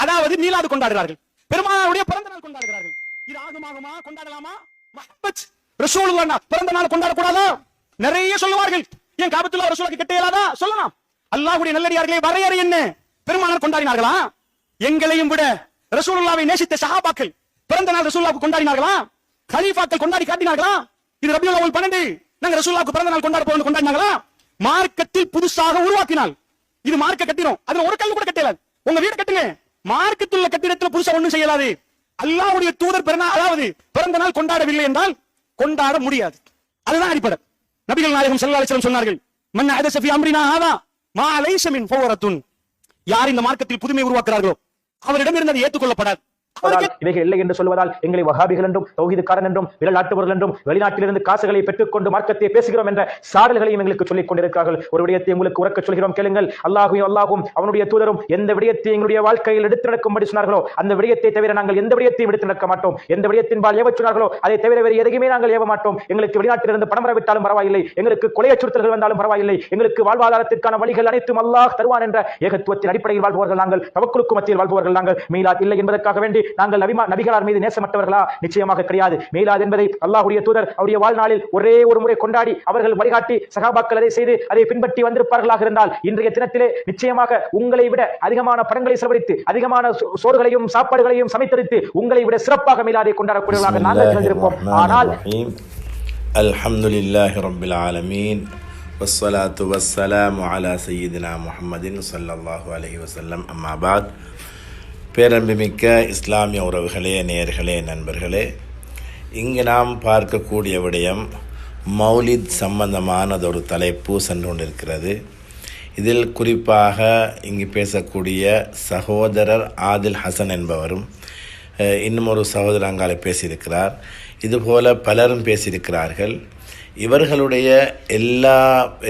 அதாவது மீலாது கொண்டாடுகிறார்கள், பெருமானாருடைய பிறந்த நாள் கொண்டாடுகிறார்கள். இது ஆகுமா கொண்டாடலாமா? ரசூலுல்லாஹ் பிறந்த நாள் கொண்டாடக்கூடாதா? நிறைய சொல்லுவார்கள். ஏன் காபத்துல்லாஹ் ரசூலுக்கு கெட்ட இயலாதா? சொல்லலாம். அல்லாஹ்வுடைய நல்லடியார்களே, வரையறை என்ன? பெருமானார் கொண்டாடினார்களா? எங்களையும் விட ரசூலுல்லாஹ்வை நேசித்த சஹாபாக்கள் பிறந்த நாள் ரசூலுல்லாஹ்வுக்கு கொண்டாடினார்களா? கலீஃபாக்கள் கொண்டாடி காட்டினார்களா? இது ரபியுல் அவ்வல் 12 நாங்க ரசூலுல்லாஹ்வுக்கு பிறந்த நாள் கொண்டாட போறோம்னு கொண்டாடினாங்களா? மார்க்கத்தில் புதுசாக உருவாக்கினால் இது மார்க்க கட்டிடும். அதுல ஒரு கல்லு கூட கட்டலாது. உங்க வீடு கட்டுங்க, மார்க்கத்துள்ள கட்டிடத்துல புதுசா ஒண்ணும் செய்யலாது. அல்லாஹ்வுடைய தூதர் அதாவது பிறந்த நாள் கொண்டாடவில்லை என்றால் கொண்டாட முடியாது. அதுதான் அடிப்படை. நபிகள் நாயகம் ஸல்லல்லாஹு அலைஹி வஸல்லம் சொன்னார்கள், மன் அஹதஸ ஃபீ அம்ரினா ஹாதா மா லைஸ மின் ஃபவரத்துன். யார் இந்த மார்க்கத்தில் புதுமை உருவாக்குறார்களோ அவரிடம் இருந்து அது ஏற்றுக்கொள்ளப்படாது. இவைகள் இல்லை என்று சொல்வதால் எங்களை வஹாபிகள் என்றும் தௌஹீதுக்காரன் என்றும் விரலாட்டுவர்கள் என்றும் வெளிநாட்டிலிருந்து காசுகளை பெற்றுக்கொண்டு மார்க்கத்தை பேசுகிறோம் என்ற சாடல்களையும் எங்களுக்கு சொல்லிக் கொண்டிருக்கிறார்கள். ஒரு விடயத்தை உங்களுக்கு உறக்க சொல்கிறோம், கேளுங்கள். அல்லாஹும் அவனுடைய தூதரும் எந்த விடயத்தை எங்களுடைய வாழ்க்கையில் எடுத்து நடக்கும்படி சொன்னார்களோ அந்த விடயத்தை தவிர நாங்கள் எந்த விடயத்தையும் எடுத்து நடக்க மாட்டோம். எந்த விடயத்தின்பால் ஏவ சொன்னார்களோ அதை தவிர வேறு எதையுமே நாங்கள் ஏவ மாட்டோம். எங்களுக்கு வெளிநாட்டிலிருந்து பணம் வரவிட்டாலும் பரவாயில்லை, எங்களுக்கு கொலை அச்சுறுத்தல்கள் வந்தாலும் பரவாயில்லை, எங்களுக்கு வாழ்வாதாரத்திற்கான வழிகள் அனைத்தும் அல்லாஹ் தருவான் என்ற ஏகத்துவத்தின் அடிப்படையில் வாழ்பவர்கள் நாங்கள். தவக்குலுக்கு மத்தியில் வாழ்பவர்கள் நாங்கள். மீலாத் இல்லை என்பதற்காக வேண்டி நாங்கள் நபிகளார் மீது நேசமற்றவர்களா? நிச்சயமாக கிடையாது. மீலாத் என்பதை அல்லாஹ்வுடைய தூதர் அவருடைய வாழ்நாளில் ஒரே ஒரு முறை கொண்டாடி அவர்கள் வழிகாட்டி சகாபாக்கள் அதை செய்து அதை பின்பற்றி வந்திருப்பார்களாக இருந்தால் இன்றைய தினத்திலே நிச்சயமாக உங்களை விட அதிகமான படங்களை செலவழித்து அதிகமான சோறுகளையும் சாப்பாடுகளையும் சமைத்தெடுத்து உங்களை விட சிறப்பாக மீலாதை கொண்டாடக்கூடியவர்களாக நாங்கள் திகழ்ந்திருப்போம். ஆனால் அல்ஹம்துலில்லாஹி ரப்பில் ஆலமீன் வஸ்ஸலாத்து வஸ்ஸலாமு அலா சய்யிதினா முஹம்மதின் ஸல்லல்லாஹு அலைஹி வஸல்லம். அம்மா பாத். பேரன்புமிக்க இஸ்லாமிய உறவுகளே, நேயர்களே, நண்பர்களே, இங்கு நாம் பார்க்கக்கூடிய விடயம் மௌலித் சம்பந்தமானதொரு தலைப்பு சென்று கொண்டிருக்கிறது. இதில் குறிப்பாக இங்கு பேசக்கூடிய சகோதரர் ஆதில் ஹசன் என்பவரும் இன்னும் ஒரு சகோதரர் அங்காலே பேசியிருக்கிறார். இதுபோல பலரும் பேசியிருக்கிறார்கள். இவர்களுடைய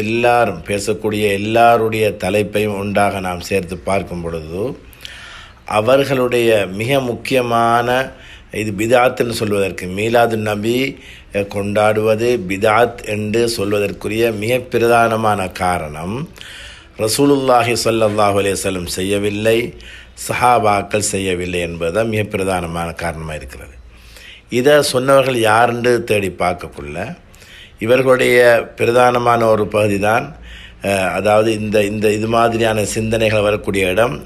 எல்லாரும் பேசக்கூடிய எல்லாருடைய தலைப்பையும் ஒன்றாக நாம் சேர்த்து பார்க்கும் பொழுது அவர்களுடைய மிக முக்கியமான இது பிதாத்ன்னு சொல்வதற்கு, மீலாது நபி கொண்டாடுவது பிதாத் என்று சொல்வதற்குரிய மிக பிரதானமான காரணம் ரசூலுல்லாஹி ஸல்லல்லாஹு அலைஹி வஸல்லம் செய்யவில்லை, சஹாபாக்கள் செய்யவில்லை என்பதுதான் மிக பிரதானமான காரணமாக இருக்கிறது. இதை சொன்னவர்கள் யாருன்னு தேடி பார்க்கக்குள்ள இவர்களுடைய பிரதானமான ஒரு பகுதி தான், அதாவது இந்த இது மாதிரியான சிந்தனைகள் வரக்கூடிய இடம்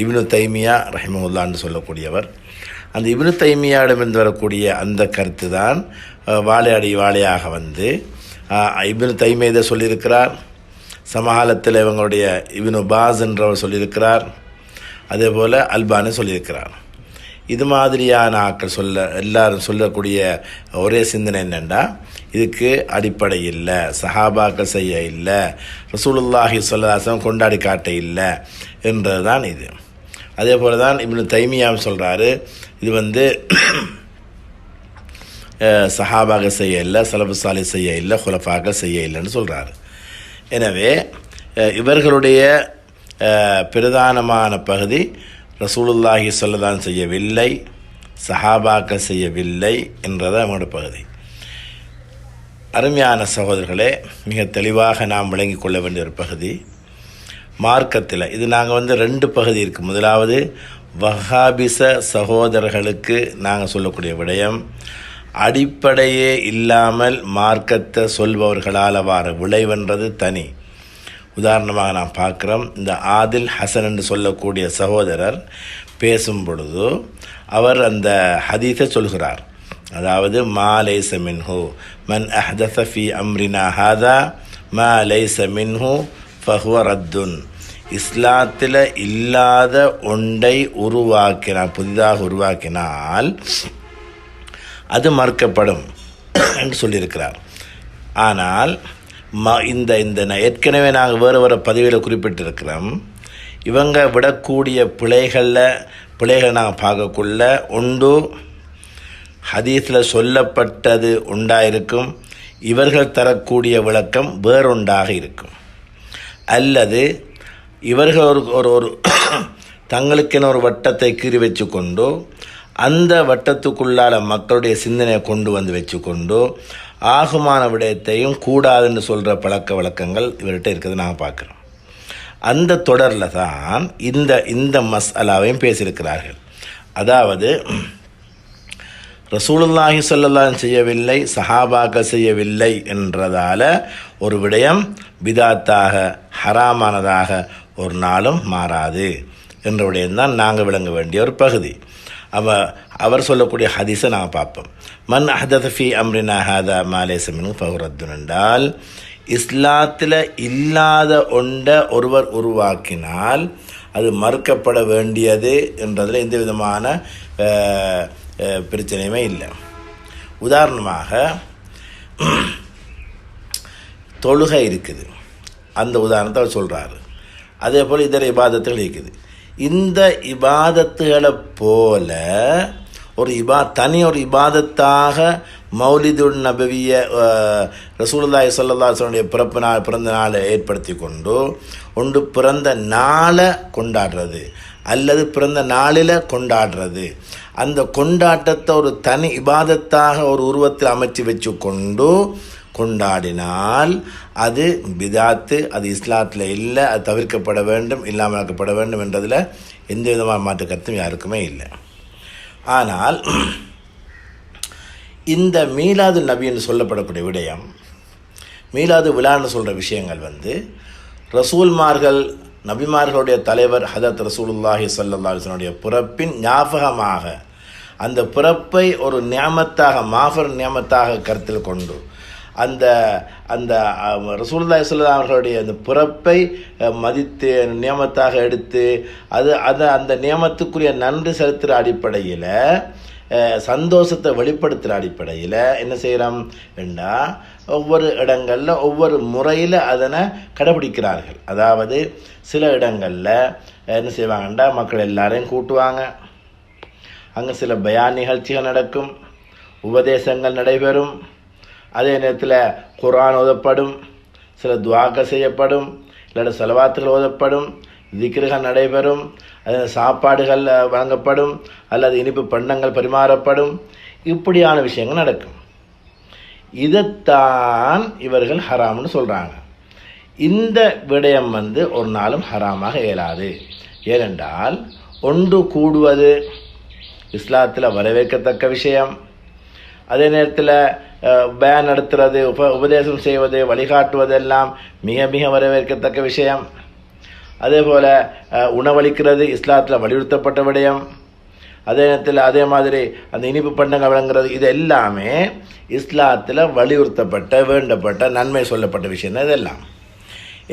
இப்னு தைமியா ரஹிமஹுல்லான்னு சொல்லக்கூடியவர். அந்த இப்னு தைமியாவிடமிருந்து வரக்கூடிய அந்த கருத்து தான் வாழையாக வந்து இப்னு தைமியா இதை சொல்லியிருக்கிறார். சமகாலத்தில் இவங்களுடைய இப்னு பாஸ் என்றவர் சொல்லியிருக்கிறார். அதே போல் அல்பானி சொல்லியிருக்கிறார். இது மாதிரியான ஆக்கள் எல்லாரும் சொல்லக்கூடிய ஒரே சிந்தனை என்னென்னா, இதுக்கு அடிப்படை இல்லை, சஹாபாக்கள் செய்ய இல்லை, ரசூலுல்லாஹி ஸல்லல்லாஹு அலைஹி வஸல்லம் கொண்டாடி காட்ட இல்லை என்றது தான் இது. அதே போல தான் இப்னு தைமியாவும் சொல்கிறாரு, இது வந்து சஹாபாக்கள் செய்ய இல்லை, ஸலஃபு ஸாலிஹ் செய்ய இல்லை, குலஃபாக்கள் செய்ய இல்லைன்னு சொல்கிறாரு. எனவே இவர்களுடைய பிரதானமான பகுதி ரசூலுல்லாஹி ஸல்லல்லாஹு அலைஹி செய்யவில்லை, சஹாபாக்கள் செய்யவில்லை என்றதான் அவங்களோட பகுதி. அருமையான சகோதரர்களே, மிக தெளிவாக நாம் விளங்கிக் கொள்ள வேண்டிய ஒரு பகுதி மார்க்கத்தில். இது நாங்கள் வந்து 2 பகுதி இருக்குது. முதலாவது வஹாபிச சகோதரர்களுக்கு நாங்கள் சொல்லக்கூடிய விடயம், அடிப்படையே இல்லாமல் மார்க்கத்தை சொல்பவர்களால் வார விளைவென்றது தனி. உதாரணமாக நாம் பார்க்குறோம், இந்த ஆதில் ஹசன் என்று சொல்லக்கூடிய சகோதரர் பேசும் பொழுது அவர் அந்த ஹதீஸை சொல்கிறார். அதாவது மா லைஸ மின்ஹு மன் அஹ்தஸ ஃபீ அம்ரினா ஹாதா மா லைஸ மின்ஹு ஃபஹுவ ரத்துன். இஸ்லாத்தில் இல்லாத ஒன்றை புதிதாக உருவாக்கினால் அது மறுக்கப்படும் என்று சொல்லியிருக்கிறார். ஆனால் இந்த ஏற்கனவே நாங்கள் வேறு பதிவில் குறிப்பிட்டிருக்கிறோம், இவங்க விடக்கூடிய பிழைகளை நாங்கள் பார்க்கக்குள்ள ஒன்று ஹதீஸில் சொல்லப்பட்டது உண்டாயிருக்கும், இவர்கள் தரக்கூடிய விளக்கம் வேறொன்றாக இருக்கும். அல்லது இவர்கள் ஒரு தங்களுக்கென ஒரு வட்டத்தை கீறி வச்சு கொண்டு அந்த வட்டத்துக்குள்ளால் மக்களுடைய சிந்தனையை கொண்டு வந்து வச்சு கொண்டு ஆகுமான விடயத்தையும் கூடாதுன்னு சொல்கிற பழக்க வழக்கங்கள் இவர்கிட்ட இருக்கிறது நாங்கள் பார்க்குறோம். அந்த தொடரில் தான் இந்த மஸ்அலாவையும் பேசியிருக்கிறார்கள். அதாவது ரசூலுல்லாஹி ஸல்லல்லாஹு அலைஹி செய்யவில்லை, சஹாபாக்கள் செய்யவில்லை என்றதால் ஒரு விடயம் பிதாத்தாக ஹராமானதாக ஒரு நாளும் மாறாது என்ற விடயம்தான் நாங்கள் விளங்க வேண்டிய ஒரு பகுதி. அவர் சொல்லக்கூடிய ஹதீஸை நாங்கள் பார்ப்போம். மன் அஹ்தஸ ஃபீ அம்ரினா ஹாதா மா லைஸ மின்ஹு ஃபஹுவ ரத்துன் என்றால், இஸ்லாத்தில் இல்லாத ஒன்றை ஒருவர் உருவாக்கினால் அது மறுக்கப்பட வேண்டியது என்றதில் எந்த விதமான பிரச்சனையுமே இல்லை. உதாரணமாக தொழுகை இருக்குது, அந்த உதாரணத்தை அவர் சொல்கிறாரு. அதே போல் இதர இபாதத்துகள் இருக்குது. இந்த இபாதத்துகளை போல ஒரு தனி ஒரு இபாதத்தாக மௌலிதுன் நபவிய ரசூலுல்லாஹி ஸல்லல்லாஹு அலைஹி வஸல்லம் பிறந்த நாளை ஏற்படுத்தி கொண்டு ஒன்று பிறந்த நாளை கொண்டாடுறது அல்லது பிறந்த நாளில் கொண்டாடுறது, அந்த கொண்டாட்டத்தை ஒரு தனி இபாதத்தாக ஒரு உருவத்தில் அமைச்சு வச்சு கொண்டு கொண்டாடினால் அது பிதாத்து, அது இஸ்லாத்தில் இல்லை, அது தவிர்க்கப்பட வேண்டும், இல்லாமலாக்கப்பட வேண்டும் என்றதில் எந்த விதமான மாற்று கருத்தும் யாருக்குமே இல்லை. ஆனால் இந்த மீலாது நபின்னு சொல்லப்படக்கூடிய விடயம், மீலாது விழான்னு சொல்கிற விஷயங்கள் ரசூல்மார்கள் நபிமார்களுடைய தலைவர் ஹதரத் ரசூலுல்லாஹி ஸல்லல்லாஹு அலைஹி வஸல்லம் பிறப்பின் ஞாபகமாக அந்த பிறப்பை ஒரு நியாமத்தாக மாஃபர் நியாமத்தாக கருத்தில் கொண்டு அந்த அந்த ரசூலுல்லாஹி ஸல்லல்லாஹு அலைஹி அவர்களுடைய அந்த பிறப்பை மதித்து நியமத்தாக எடுத்து அந்த நியமத்துக்குரிய நன்றி செலுத்துகிற அடிப்படையில் சந்தோஷத்தை வெளிப்படுத்துகிற அடிப்படையில் என்ன செய்கிறோம் என்றால் ஒவ்வொரு இடங்களில் ஒவ்வொரு முறையில் அதனை கடைபிடிக்கிறார்கள். அதாவது சில இடங்களில் என்ன செய்வாங்கண்டா மக்கள் எல்லாரையும் கூட்டுவாங்க, அங்கே சில பயான் நிகழ்ச்சிகள் நடக்கும், உபதேசங்கள் நடைபெறும், அதே நேரத்தில் குர்ஆன் ஓதப்படும், சில துஆக்கள் செய்யப்படும், இல்லாட்ட ஸலவாத்துகள் ஓதப்படும், திக்ருகள் நடைபெறும், சாப்பாடுகள் வழங்கப்படும் அல்லது இனிப்பு பண்டங்கள் பரிமாறப்படும், இப்படியான விஷயங்கள் நடக்கும். இதைத்தான் இவர்கள் ஹராம்னு சொல்கிறாங்க. இந்த விடயம் ஒரு நாளும் ஹராமாக இயலாது. ஏனென்றால் ஒன்று கூடுவது இஸ்லாத்தில் வரவேற்கத்தக்க விஷயம், அதே நேரத்தில் பயான் நடத்துறது, உபதேசம் செய்வது, வழிகாட்டுவதெல்லாம் மிக மிக வரவேற்கத்தக்க விஷயம். அதே போல் உணவளிக்கிறது இஸ்லாத்தில் வலியுறுத்தப்பட்ட விடயம். அதே நேரத்தில் அதே மாதிரி அந்த இனிப்பு பண்டங்கள் வழங்குறது, இது எல்லாமே இஸ்லாத்தில் வலியுறுத்தப்பட்ட வேண்டப்பட்ட நன்மை சொல்லப்பட்ட விஷயம் தான் இதெல்லாம்.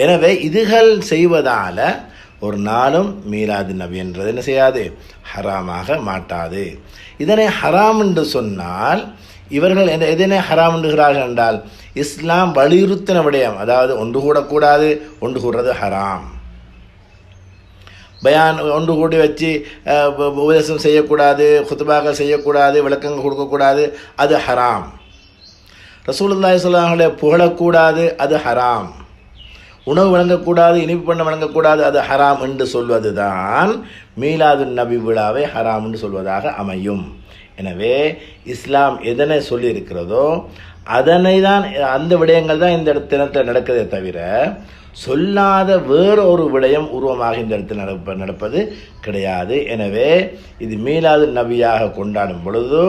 எனவே இதுகள் செய்வதால் ஒரு நாளும் மீலாது நபி என்றது என்ன செய்யாது, ஹராமாக மாட்டாது. இதனை ஹராம் என்று சொன்னால் இவர்கள் எதனை ஹராம் என்றுகிறார்கள் என்றால் இஸ்லாம் வலியுறுத்தின விடயம், அதாவது ஒன்று கூடக்கூடாது, ஒன்று கூடுறது ஹராம். பயான் ஒன்று கூடி வச்சு உபதேசம் செய்யக்கூடாது, குத்பாக்கள் செய்யக்கூடாது, விளக்கங்கள் கொடுக்கக்கூடாது, அது ஹராம். ரசூலுல்லாஹி ஸல்லல்லாஹு அலைஹி வஸல்லம் புகழக்கூடாது, அது ஹராம். உணவு வழங்கக்கூடாது, இனிப்பு பண்ண வழங்கக்கூடாது, அது ஹராம் என்று சொல்வது தான் மீலாது நபி விழாவை ஹராம் என்று சொல்வதாக அமையும். எனவே இஸ்லாம் எதனை சொல்லியிருக்கிறதோ அதனை தான், அந்த விடயங்கள் தான் இந்த தினத்தில் நடக்கிறதே தவிர சொல்லாத வேறு ஒரு விடயம் உருவமாக இந்த இடத்தில் நடப்பது கிடையாது. எனவே இது மீலாது நபியாக கொண்டாடும் பொழுது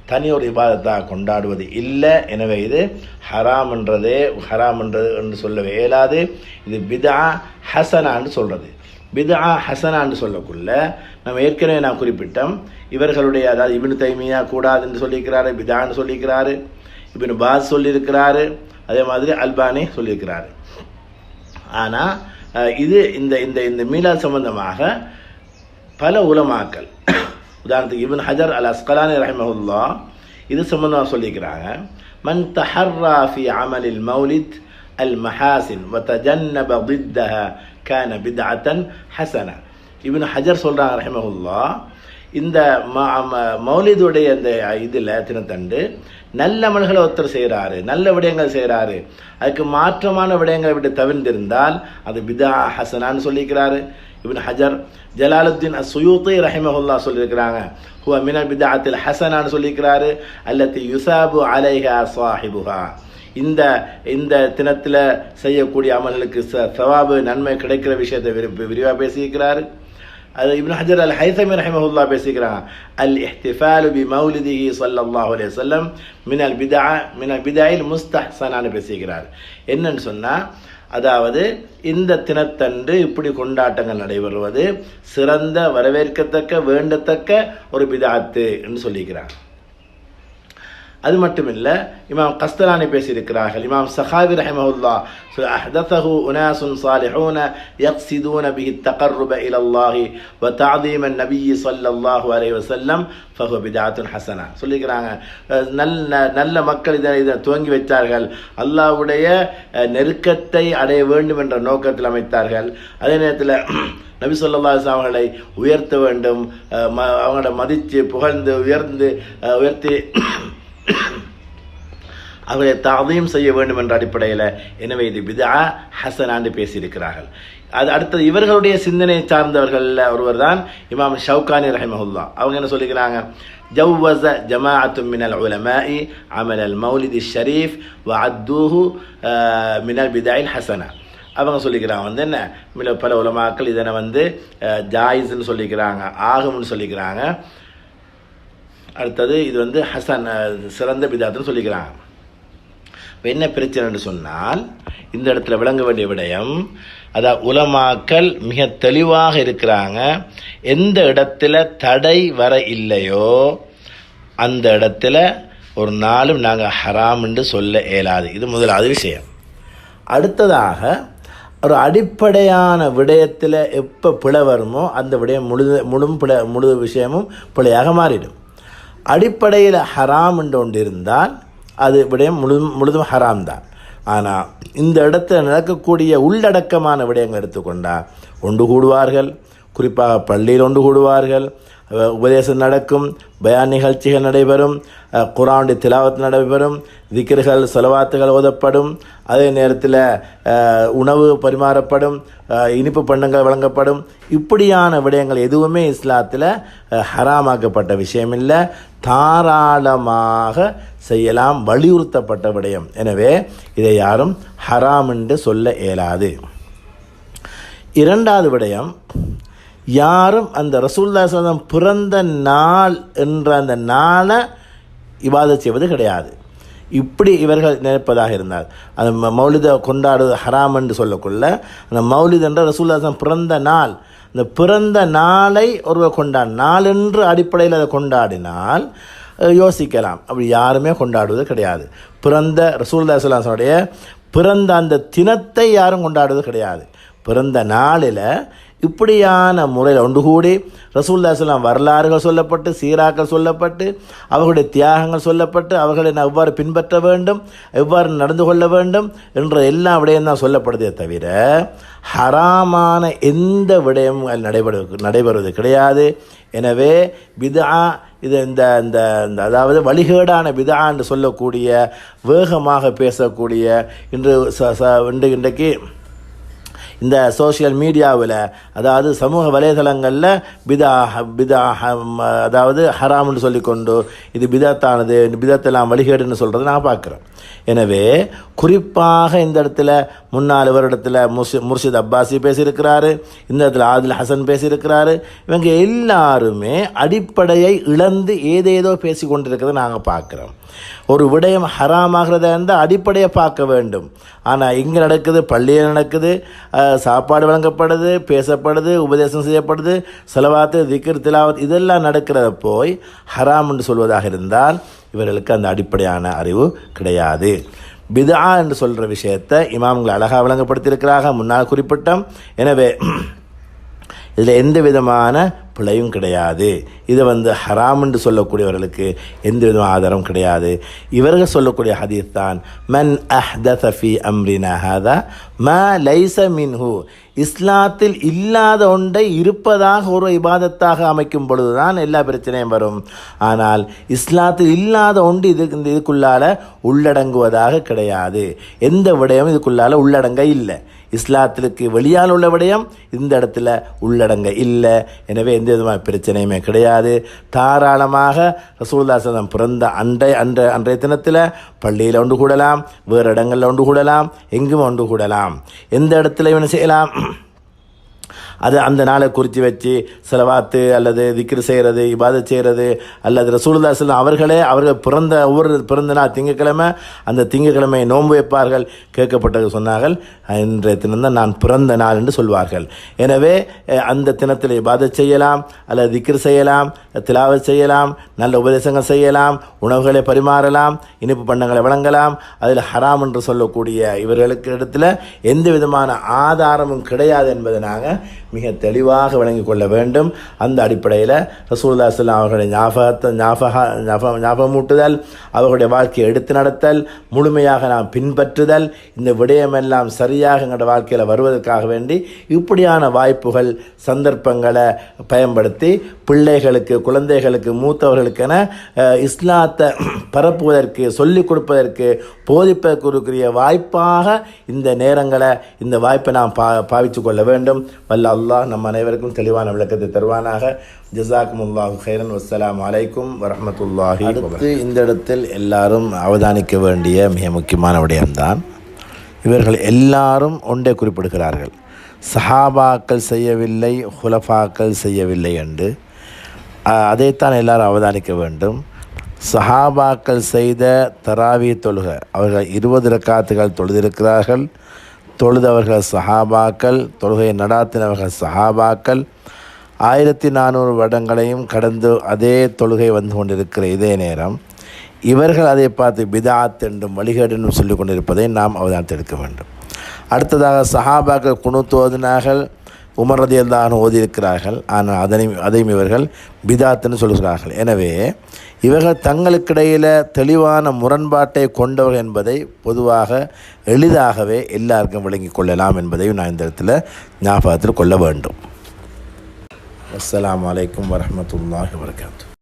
தனி ஒரு இபாதத்தாக கொண்டாடுவது இல்லை. எனவே இது ஹராம் என்றது என்று சொல்லவே இயலாது. இது பிதா ஹசனான்னு சொல்கிறது. பிதா ஹசனான்னு சொல்லக்குள்ள நம்ம ஏற்கனவே நான் குறிப்பிட்டோம், இவர்களுடைய அதாவது இப்னு தைமியா கூடாதுன்னு சொல்லியிருக்கிறாரு, பிதான்னு சொல்லியிருக்கிறாரு, இப்னு பாஸ் சொல்லியிருக்கிறாரு, அதே மாதிரி அல்பானி சொல்லியிருக்கிறாரு. ஆனால் இது இந்த இந்த இந்த மீலாத் சம்பந்தமாக பல உலமாக்கள், உதாரணத்துக்கு இப்னு ஹஜர் அல் அஸ்கலானி ரஹிமஹுல்லாஹ் இது சம்பந்தமாக சொல்லியிருக்கிறாங்க. மன் தஹர்ரா ஃபி அமலில் மௌலித் அல் மஹாசின் வ தஜன்னப ضدها கான பித்அத்தன் ஹஸனா. இப்னு ஹஜர் சொல்கிறாங்க ரஹிமஹுல்லாஹ், இந்த மௌலிதுடைய இந்த இதில் தினத்தண்டு நல்ல அமல்களை ஒருத்தர் செய்கிறாரு, நல்ல விடயங்கள் செய்கிறாரு, அதுக்கு மாற்றமான விடயங்களை விட்டு தவிர்ந்திருந்தால் அது பிதா ஹசனான்னு சொல்லியிருக்கிறாரு இப்னு ஹஜர். ஜலாலுத்தீன் அஸ்ஸுயூத்தி ரஹிமஹுல்லாஹ் சொல்லியிருக்கிறாங்க ஹுவ மினல் பித்அத்தில் ஹசனான்னு சொல்லியிருக்கிறாரு, அல்லத்தி யுசாபு அலைஹா ஸாஹிபுஹா. இந்த இந்த தினத்தில் செய்யக்கூடிய அமல்களுக்கு சவாபு நன்மை கிடைக்கிற விஷயத்தை விரிவாக பேசியிருக்கிறார். அது இப்னு ஹஜர் அல் ஹைஸமி ரஹிமஹுல்லாஹ் பேசிக்கிறாங்க, அல் இஹ்திஃபாலு பி மௌலிதிஹி ஸல்லல்லாஹு அலைஹி வஸல்லம் மினல் பிதஅல் முஸ்தஹ்ஸனான்னு பேசிக்கிறார். என்னன்னு சொன்னா, அதாவது இந்த தினத்தன்று இப்படி கொண்டாட்டங்கள் நடைபெறுவது சிறந்த வரவேற்கத்தக்க வேண்டத்தக்க ஒரு பிதஅத்து என்று சொல்லிக்கிறார். அது மட்டுமில்ல, இமாம் கஸ்தலானி பேசியிருக்கிறார்கள். இமாம் சஹாவி ரஹிமஹுல்லாஹ் அஹ்தஸஹு உனாசுன் ஸாலிஹூன யக்ஸிதூன பிஹி தகர்ருப இலல்லாஹி வ தஅதீம நபிய் ஸல்லல்லாஹு அலைஹி வஸல்லம் ஃபஹுவ பிதஅத்துன் ஹஸனா சொல்லிக்கிறாங்க. நல்ல மக்கள் இதை துவங்கி வைத்தார்கள், அல்லாஹ்வுடைய நெருக்கத்தை அடைய வேண்டும் என்ற நோக்கத்தில் அமைத்தார்கள். அதே நேரத்தில் நபி ஸல்லல்லாஹு அலைஹி வஸல்லம் அவர்களை உயர்த்த வேண்டும், அவங்கள மதித்து புகழ்ந்து உயர்த்தி அவரை தாதீம் செய்ய வேண்டும் என்ற அடிப்படையில், எனவே இது பிதா ஹசனான்னு பேசியிருக்கிறார்கள். அது அடுத்தது இவர்களுடைய சிந்தனை சார்ந்தவர்கள் ஒருவர் தான் இமாம் ஷவுகானி ரஹிமஹுல்லாஹ். அவங்க என்ன சொல்லிக்கிறாங்க, ஜவ்வஸ ஜமாஅத்தும் மினல் உலமாஇ அமலல் மௌலிதி ஷரீஃப் வ அத்தூஹு மினல் பிதாயில் ஹசனா. அவங்க சொல்லிக்கிறாங்க என்ன, பல உலமாக்கள் இதனை ஜாயிஸ்ன்னு சொல்லிக்கிறாங்க, ஆகும்னு சொல்லிக்கிறாங்க. அடுத்தது இது ஹசன் சிறந்த பிதாத்துன்னு சொல்லிக்கிறாங்க. இப்போ என்ன பிரச்சனைன்னு சொன்னால், இந்த இடத்துல விளங்க வேண்டிய விடயம், அதாவது உலமாக்கள் மிக தெளிவாக இருக்கிறாங்க. எந்த இடத்துல தடை வர இல்லையோ அந்த இடத்துல ஒரு நாளும் நாங்கள் ஹராம் என்று சொல்ல இயலாது. இது முதலாவது விஷயம். அடுத்ததாக, ஒரு அடிப்படையான விடயத்தில் எப்போ பிழை வருமோ அந்த விடயம் முழு விஷயமும் பிழையாக மாறிடும். அடிப்படையில் ஹராம் என்று ஒன்று இருந்தால் அது விடயம் முழுதும் ஹராம் தான். ஆனால் இந்த இடத்துல நடக்கக்கூடிய உள்ளடக்கமான விடயங்கள் எடுத்துக்கொண்டால் ஒன்று கூடுவார்கள், குறிப்பாக பள்ளியில் ஒன்று கூடுவார்கள், உபதேசம் நடக்கும், பயான் நிகழ்ச்சிகள் நடைபெறும், குர்ஆனுடைய திலாவத் நடைபெறும், திக்ர்கள் ஸலவாத்துகள் ஓதப்படும், அதே நேரத்தில் உணவு பரிமாறப்படும், இனிப்பு பண்டங்கள் வழங்கப்படும். இப்படியான விடயங்கள் எதுவுமே இஸ்லாத்தில் ஹராமாக்கப்பட்ட விஷயம் இல்லை, தாராளமாக செய்யலாம், வலியுறுத்தப்பட்ட விடயம். எனவே இதை யாரும் ஹராம் என்று சொல்ல இயலாது. இரண்டாவது விடயம், யாரும் அந்த ரசூலுல்லாஹி ஸல்லல்லாஹு அலைஹி வஸல்லம் பிறந்த நாள் என்ற அந்த நாளை இபாதத் செய்வது கிடையாது. இப்படி இவர்கள் நினைப்பதாக இருந்தால் அந்த மௌலிதை கொண்டாடுவது ஹராம் என்று சொல்லக்குள்ள, அந்த மௌலித் என்ற ரசூலுல்லாஹி ஸல்லல்லாஹு அலைஹி வஸல்லம் பிறந்த நாள், இந்த பிறந்த நாளை ஒருவர் கொண்டாடினார், நாள் என்று அடிப்படையில் அதை கொண்டாடினால் யோசிக்கலாம். அப்படி யாருமே கொண்டாடுவது கிடையாது. பிறந்த ரசூலுல்லாஹி ஸல்லல்லாஹு அலைஹி வஸல்லம் பிறந்த அந்த தினத்தை யாரும் கொண்டாடுவது கிடையாது. பிறந்த நாளில் இப்படியான முறையில் ஒன்று கூடி ரசூலுல்லாஹி ஸல்லல்லாஹு அலைஹி வஸல்லம் வரலாறுகள் சொல்லப்பட்டு, சீராக்கள் சொல்லப்பட்டு, அவர்களுடைய தியாகங்கள் சொல்லப்பட்டு, அவர்களை எவ்வாறு பின்பற்ற வேண்டும், எவ்வாறு நடந்து கொள்ள வேண்டும் என்ற எல்லா விடயம் தான் சொல்லப்படுதே தவிர ஹராமான எந்த விடயமும் நடைபெறுவது கிடையாது. எனவே பிதா இது இந்த அதாவது வழிகேடான பிதா என்று சொல்லக்கூடிய, வேகமாக பேசக்கூடிய இன்றைக்கு இந்த சோஷியல் மீடியாவில், அதாவது சமூக வலைதளங்களில் பிதா அதாவது ஹராம்னு சொல்லிக்கொண்டு இது பிதத்தானது, பிதத்தெல்லாம் வழிகேடுன்னு சொல்கிறது நான் பார்க்குறேன். எனவே குறிப்பாக இந்த இடத்துல முன்னாள் இடத்துல முர்ஷித் அப்பாசி பேசியிருக்கிறாரு, இந்த இடத்துல ஆதில் ஹசன் பேசியிருக்கிறாரு. இவங்க எல்லாருமே அடிப்படையை இழந்து ஏதேதோ பேசி கொண்டிருக்கிறத நாங்கள் பார்க்குறோம். ஒரு விடயம் ஹராமாகிறதா இருந்தால் அடிப்படையை பார்க்க வேண்டும். ஆனால் இங்கே நடக்குது, பள்ளியில் நடக்குது, சாப்பாடு வழங்கப்படுது, பேசப்படுது, உபதேசம் செய்யப்படுது, ஸலவாத்து, திக்ர், திலாவத் இதெல்லாம் நடக்கிறத போய் ஹராம் என்று சொல்வதாக இருந்தால் இவர்களுக்கு அந்த அடிப்படையான அறிவு கிடையாது. பிதா என்று சொல்கிற விஷயத்தை இமாம்கள் அழகாக விளங்கப்படுத்தியிருக்கிறாங்க, முன்னால் குறிப்பிட்டோம். எனவே இதில் எந்த விதமான பிழையும் கிடையாது. இதை ஹராம் என்று சொல்லக்கூடியவர்களுக்கு எந்த விதமான ஆதாரம் கிடையாது. இவர்கள் சொல்லக்கூடிய ஹதீஸ் தான், மன் அஹ்தஸ ஃபீ அம்ரினா ஹாதா மா லைஸ மின்ஹு. இஸ்லாத்தில் இல்லாத ஒன்றை இருப்பதாக ஒரு இபாதத்தாக அமைக்கும் பொழுதுதான் எல்லா பிரச்சனையும் வரும். ஆனால் இஸ்லாத்தில் இல்லாத ஒன்று இதுக்குள்ளால உள்ளடங்குவதாக கிடையாது. எந்த விடயமும் இதுக்குள்ளால உள்ளடங்க இல்லை. இஸ்லாத்திற்கு வெளியால் உள்ள விடயம் இந்த இடத்துல உள்ளடங்க இல்லை. எனவே எந்த விதமான பிரச்சனையுமே கிடையாது. தாராளமாக ரசூலுல்லாஹி ஸல்லல்லாஹு அலைஹி வஸல்லம் பிறந்த அன்றைய தினத்தில் பள்ளியில் ஒன்று கூடலாம், வேறு இடங்களில் ஒன்று கூடலாம், எங்கும் ஒன்று கூடலாம். எந்த இடத்துல இவனை செய்யலாம், அது அந்த நாளை குறித்து வச்சு செலவாத்து அல்லது திக்ர் செய்கிறது, இபாதத் செய்கிறது, அல்லது ரசூலுல்லாஹி ஸல்லல்லாஹு அலைஹி வஸல்லம் அவர்கள் பிறந்த நாள் திங்கக்கிழமை, அந்த திங்கக்கிழமை நோன்பு வைப்பார்கள். கேட்கப்பட்டது சொன்னார்கள், இன்றைய தினம்தான் நான் பிறந்த நாள் என்று சொல்வார்கள். எனவே அந்த தினத்தில் இபாதத் செய்யலாம், அல்லது திக்ர் செய்யலாம், திலாவத் செய்யலாம், நல்ல உபதேசங்கள் செய்யலாம், உணவுகளை பரிமாறலாம், இனிப்பு பண்டங்களை வழங்கலாம். அதில் ஹராம் என்று சொல்லக்கூடிய இவர்களுக்கு இடத்துல எந்த விதமான ஆதாரமும் கிடையாது என்பதை நாங்கள் மிக தெளிவாக விளங்கிக் கொள்ள வேண்டும். அந்த அடிப்படையில் ரசூலுல்லாஹி ஸல்லல்லாஹு அலைஹி வஸல்லம் அவர்களுடைய ஞாபகமூட்டுதல், அவர்களுடைய வாழ்க்கையை எடுத்து நடத்தல், முழுமையாக நாம் பின்பற்றுதல், இந்த விடயமெல்லாம் சரியாக எங்களுடைய வாழ்க்கையில் வருவதற்காக வேண்டி இப்படியான வாய்ப்புகள் சந்தர்ப்பங்களை பயன்படுத்தி பிள்ளைகளுக்கு, குழந்தைகளுக்கு, மூத்தவர்களுக்கென இஸ்லாத்தை பரப்புவதற்கு, சொல்லிக் கொடுப்பதற்கு, போதிப்பதற்குரிய வாய்ப்பாக இந்த நேரங்களை, இந்த வாய்ப்பை நாம் பாவித்து கொள்ள வேண்டும். வல்ல அல்லாஹ் நம் அனைவருக்கும் தெளிவான விளக்கத்தை தருவானாக. ஜஸாக்குமுல்லாஹு கைரன். வஸ்ஸலாமு அலைக்கும் வரஹ்மத்துல்லாஹி. அடுத்து இந்த இடத்தில் எல்லாரும் அவதானிக்க வேண்டிய மிக முக்கியமான விடயம்தான், இவர்கள் எல்லாரும் ஒன்றே குறிப்பிடுகிறார்கள், சஹாபாக்கள் செய்யவில்லை, ஹுலஃபாக்கள் செய்யவில்லை என்று. அதைத்தான் எல்லாரும் அவதானிக்க வேண்டும். சஹாபாக்கள் செய்த தராவி தொழுகை, அவர்கள் 20 ரக்காத்துகள் தொழுதிருக்கிறார்கள். தொழுதவர்கள் சஹாபாக்கள், தொழுகையை நடாத்தினவர்கள் சஹாபாக்கள். 1400 வருடங்களையும் கடந்து அதே தொழுகை வந்து கொண்டிருக்கிற இதே நேரம் இவர்கள் அதை பார்த்து பிதாத் என்றும் வழிகேடு என்றும் சொல்லிக் கொண்டிருப்பதை நாம் அவதானித்து வேண்டும். அடுத்ததாக சஹாபாக்கள் குனூத் ஓதினார்கள், உமர் ரலியல்லாஹு அன்ஹு ஓதியிருக்கிறார்கள். ஆனால் அதையும் இவர்கள் பிதாத்னு சொல்கிறார்கள். எனவே இவர்கள் தங்களுக்கிடையில் தெளிவான முரண்பாட்டை கொண்டவர்கள் என்பதை பொதுவாக எளிதாகவே எல்லாருக்கும் விளங்கிக் கொள்ளலாம் என்பதையும் நான் இந்த இடத்துல ஞாபகத்தில் கொள்ள வேண்டும். அஸ்ஸலாமு அலைக்கும் வரஹ்மத்துல்லாஹி வபரகாத்துஹு.